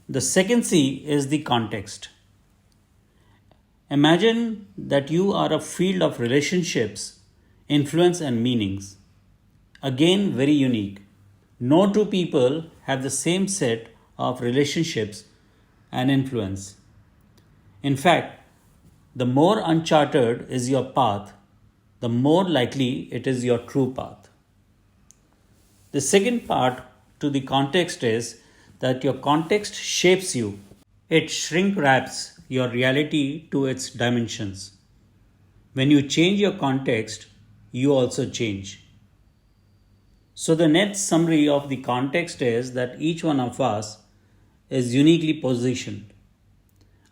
The second C is the context. Imagine that you are a field of relationships, influence, and meanings. Again, very unique. No two people have the same set of relationships and influence. In fact, the more unchartered is your path, the more likely it is your true path. The second part to the context is that your context shapes you. It shrink wraps your reality to its dimensions. When you change your context, you also change. So, the net summary of the context is that each one of us is uniquely positioned,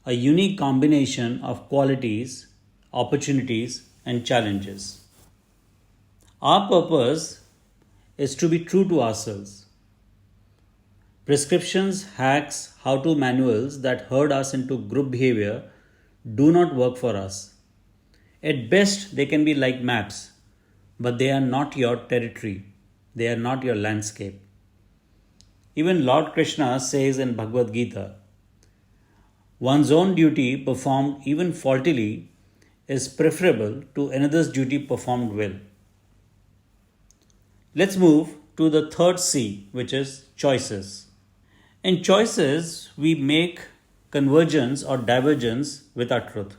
a unique combination of qualities, opportunities, and challenges. Our purpose is to be true to ourselves. Prescriptions, hacks, how to manuals that herd us into group behavior do not work for us. At best, they can be like maps, but they are not your territory, they are not your landscape. Even Lord Krishna says in Bhagavad Gita, one's own duty performed even faultily is preferable to another's duty performed well. Let's move to the third C, which is choices. In choices, we make convergence or divergence with our truth.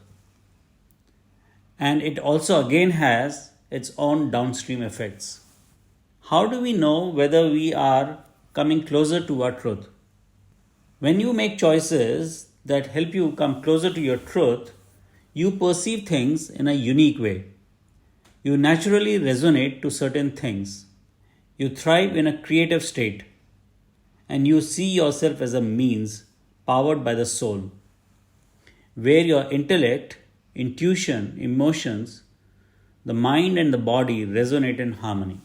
And it also again has its own downstream effects. How do we know whether we are coming closer to our truth? When you make choices that help you come closer to your truth, you perceive things in a unique way. You naturally resonate to certain things. You thrive in a creative state, and you see yourself as a means powered by the soul, where your intellect, intuition, emotions, the mind, and the body resonate in harmony.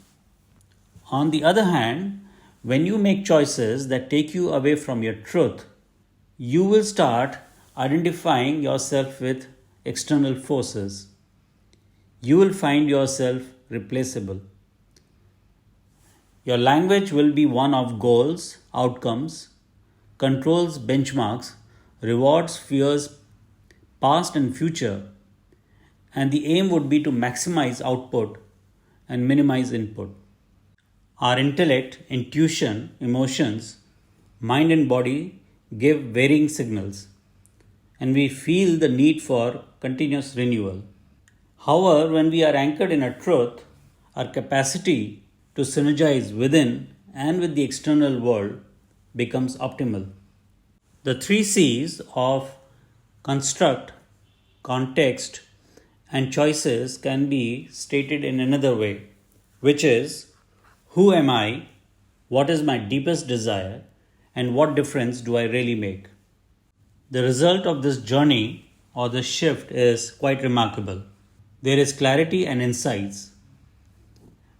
On the other hand, when you make choices that take you away from your truth, you will start identifying yourself with external forces. You will find yourself replaceable. Your language will be one of goals, outcomes, controls, benchmarks, rewards, fears, past and future, and the aim would be to maximize output and minimize input. Our intellect, intuition, emotions, mind, and body give varying signals, and we feel the need for continuous renewal. However, when we are anchored in a truth, our capacity to synergize within and with the external world becomes optimal. The three C's of construct, context, and choices can be stated in another way, which is who am I, what is my deepest desire, and what difference do I really make? The result of this journey or this shift is quite remarkable. There is clarity and insights.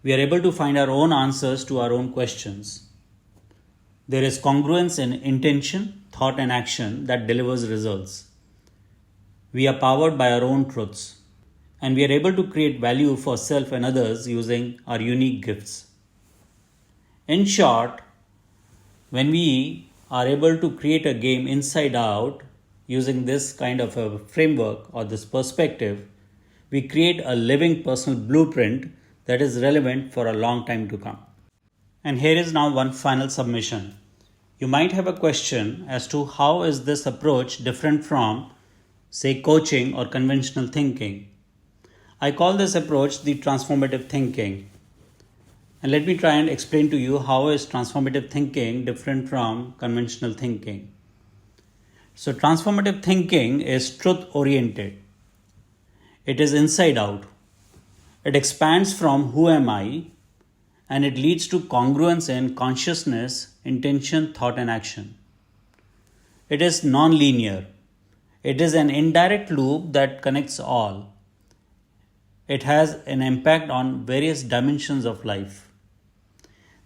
We are able to find our own answers to our own questions. There is congruence in intention, thought, and action that delivers results. We are powered by our own truths, and we are able to create value for self and others using our unique gifts. In short, when we are able to create a game inside out using this kind of a framework or this perspective, we create a living personal blueprint that is relevant for a long time to come. And here is now one final submission. You might have a question as to how is this approach different from, say, coaching or conventional thinking. I call this approach the transformative thinking. And let me try and explain to you how is transformative thinking different from conventional thinking. So transformative thinking is truth oriented. It is inside out. It expands from who am I, and it leads to congruence in consciousness, intention, thought, and action. It is non-linear. It is an indirect loop that connects all. It has an impact on various dimensions of life.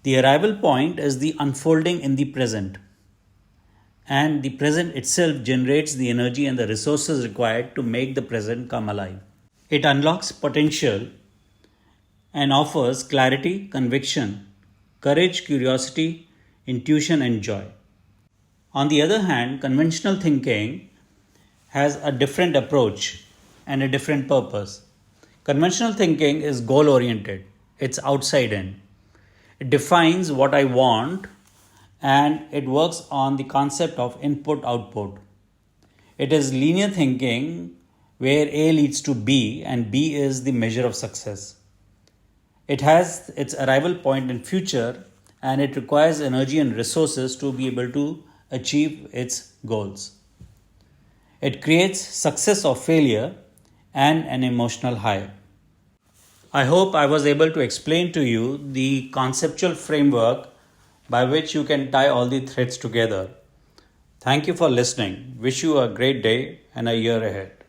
The arrival point is the unfolding in the present, and the present itself generates the energy and the resources required to make the present come alive. It unlocks potential and offers clarity, conviction, courage, curiosity, intuition, and joy. On the other hand, conventional thinking has a different approach and a different purpose. Conventional thinking is goal oriented, it's outside in. It defines what I want and it works on the concept of input output. It is linear thinking where A leads to B and B is the measure of success. It has its arrival point in future and it requires energy and resources to be able to achieve its goals. It creates success or failure and an emotional high. I hope I was able to explain to you the conceptual framework by which you can tie all the threads together. Thank you for listening. Wish you a great day and a year ahead.